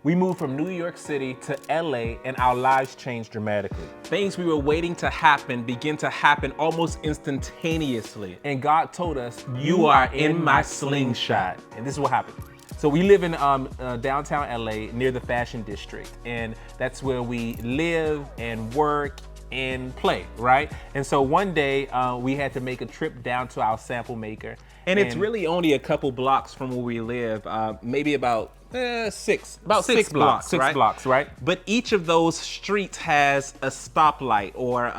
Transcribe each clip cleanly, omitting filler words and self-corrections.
We moved from New York City to LA and our lives changed dramatically. Things we were waiting to happen begin to happen almost instantaneously. And God told us, you are in my slingshot. And this is what happened. So we live in downtown LA near the Fashion District. And that's where we live and work and play, right? And so one day we had to make a trip down to our sample maker. And it's really only a couple blocks from where we live, maybe about six blocks, right? But each of those streets has a stoplight or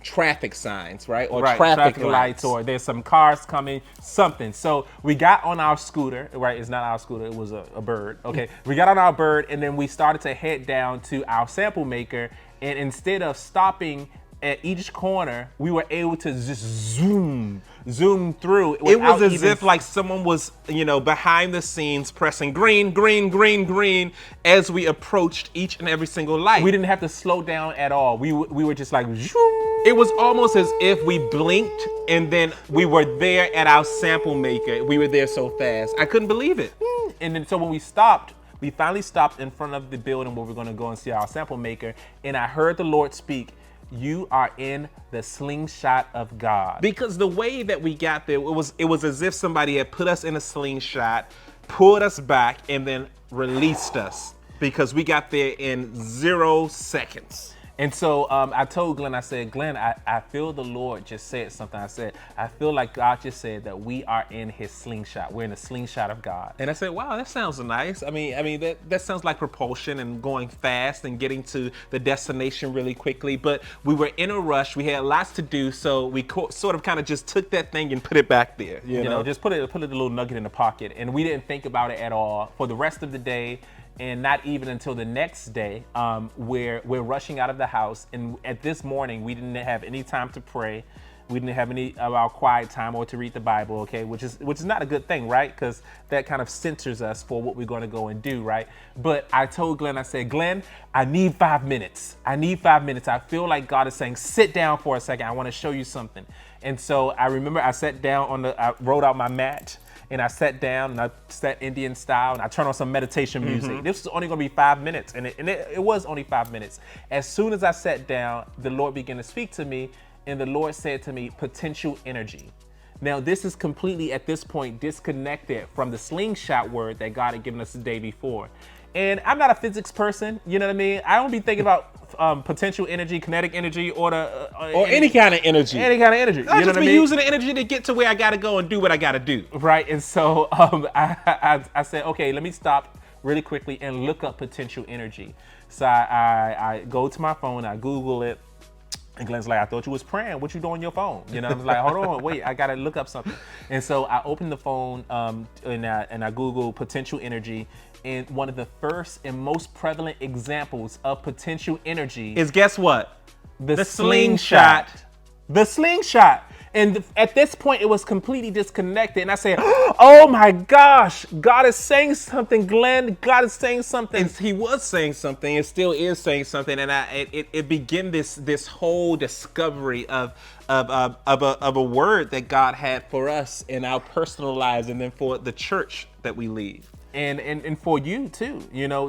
traffic signs, right? Or traffic lights, or there's some cars coming, something. So we got on our scooter, right? It's not our scooter, it was a bird, okay? We got on our bird and then we started to head down to our sample maker. And instead of stopping at each corner, we were able to just zoom through. It was as if like someone was, behind the scenes pressing green, green, green, green as we approached each and every single light. We didn't have to slow down at all. We were just like, zoom. It was almost as if we blinked and then we were there at our sample maker. We were there so fast. I couldn't believe it. And then so when we finally stopped in front of the building where we're going to go and see our sample maker. And I heard the Lord speak, you are in the slingshot of God. Because the way that we got there, it was as if somebody had put us in a slingshot, pulled us back, and then released us. Because we got there in 0 seconds. And so I told Glenn, I said, Glenn, I feel the Lord just said something. I said, I feel like God just said that we are in his slingshot. We're in the slingshot of God. And I said, wow, that sounds nice. I mean, that sounds like propulsion and going fast and getting to the destination really quickly. But we were in a rush. We had lots to do. So we sort of kind of just took that thing and put it back there. You know, just put a little nugget in the pocket. And we didn't think about it at all for the rest of the day. And not even until the next day, we're rushing out of the house. And at this morning, we didn't have any time to pray. We didn't have any of our quiet time or to read the Bible, okay? Which is not a good thing, right? Because that kind of centers us for what we're going to go and do, right? But I told Glenn, I said, Glenn, I need 5 minutes. I need 5 minutes. I feel like God is saying, sit down for a second. I want to show you something. And so I remember I sat down I rolled out my mat. And I sat down and I sat Indian style and I turned on some meditation music. This was only gonna be 5 minutes and it was only 5 minutes. As soon as I sat down, the Lord began to speak to me and the Lord said to me, potential energy. Now this is completely at this point disconnected from the slingshot word that God had given us the day before. And I'm not a physics person, you know what I mean? I don't be thinking about potential energy, kinetic energy, or any kind of energy. Any kind of energy. I just be using the energy to get to where I gotta go and do what I gotta do. Right, and so I said, okay, let me stop really quickly and look up potential energy. So I go to my phone, I Google it. And Glenn's like, I thought you was praying. What you doing on your phone? You know, I was like, hold on, wait, I gotta look up something. And so I opened the phone and I Googled potential energy. And one of the first and most prevalent examples of potential energy is, guess what? The slingshot. The slingshot. And at this point, it was completely disconnected. And I said, oh my gosh, God is saying something, Glenn. God is saying something. And he was saying something. It still is saying something. And it began this whole discovery of a word that God had for us in our personal lives and then for the church that we lead. And for you too,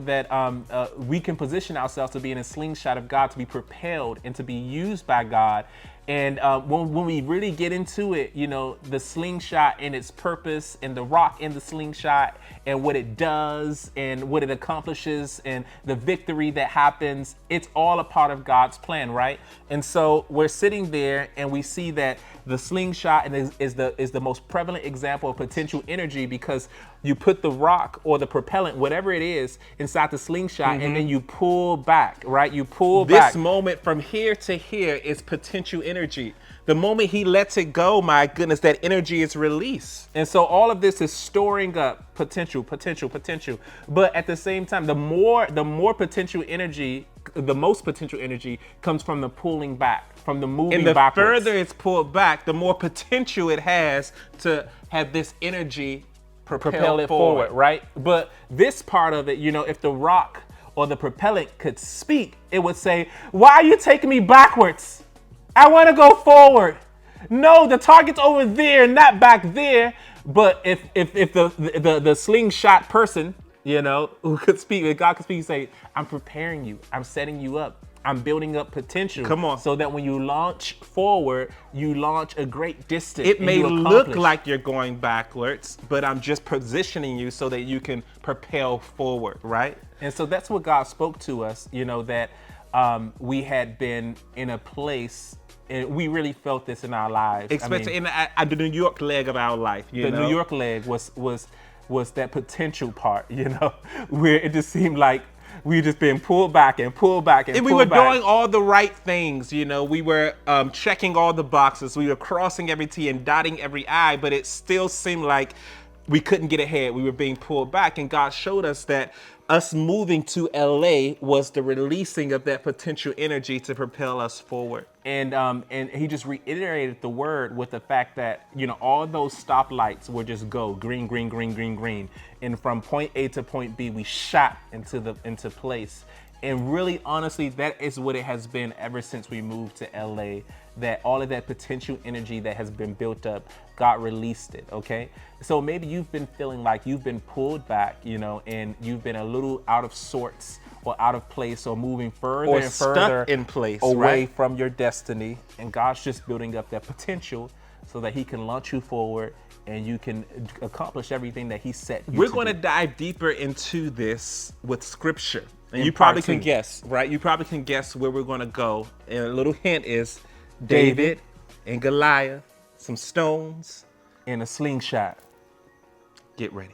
that we can position ourselves to be in a slingshot of God, to be propelled and to be used by God. And when we really get into it, the slingshot and its purpose and the rock in the slingshot and what it does and what it accomplishes and the victory that happens, it's all a part of God's plan, right? And so we're sitting there and we see that the slingshot is the most prevalent example of potential energy because you put the rock or the propellant, whatever it is, inside the slingshot and then you pull back, right? You pull back. This moment from here to here is potential energy. The moment he lets it go, my goodness, that energy is released. And so all of this is storing up potential. But at the same time, the more potential energy, the most potential energy comes from the pulling back, from the moving backwards. And the further it's pulled back, the more potential it has to have this energy propel it forward, right? But this part of it, if the rock or the propellant could speak, it would say, why are you taking me backwards? I want to go forward. No, the target's over there, not back there. But if the slingshot person you know, who could speak, and God could speak and say, I'm preparing you, I'm setting you up, I'm building up potential. Come on. So that when you launch forward, you launch a great distance. It and may you look accomplish. like you're going backwards, but I'm just positioning you so that you can propel forward, right? And so that's what God spoke to us, you know, that we had been in a place, and we really felt this in our lives. Especially in the New York leg of our life, The New York leg was that potential part, you know, where it just seemed like we just been pulled back and pulled back and we were pulled back. doing all the right things, you know. We were checking all the boxes. We were crossing every T and dotting every I, but it still seemed like we couldn't get ahead. We were being pulled back, and God showed us that us moving to LA was the releasing of that potential energy to propel us forward. And he just reiterated the word with the fact that, you know, all those stoplights were just go green, green, green, green, green. And from point A to point B, we shot into place. And really, honestly, that is what it has been ever since we moved to LA, that all of that potential energy that has been built up, God released it, okay? So maybe you've been feeling like you've been pulled back, you know, and you've been a little out of sorts or out of place or moving further Or and further stuck in place, away right? from your destiny. And God's just building up that potential so that he can launch you forward and you can accomplish everything that he set you We're to going to do. dive deeper into this with scripture. And In you probably part can two. guess, right? You probably can guess where we're going to go. And a little hint is David and Goliath, some stones. In a slingshot. Get ready.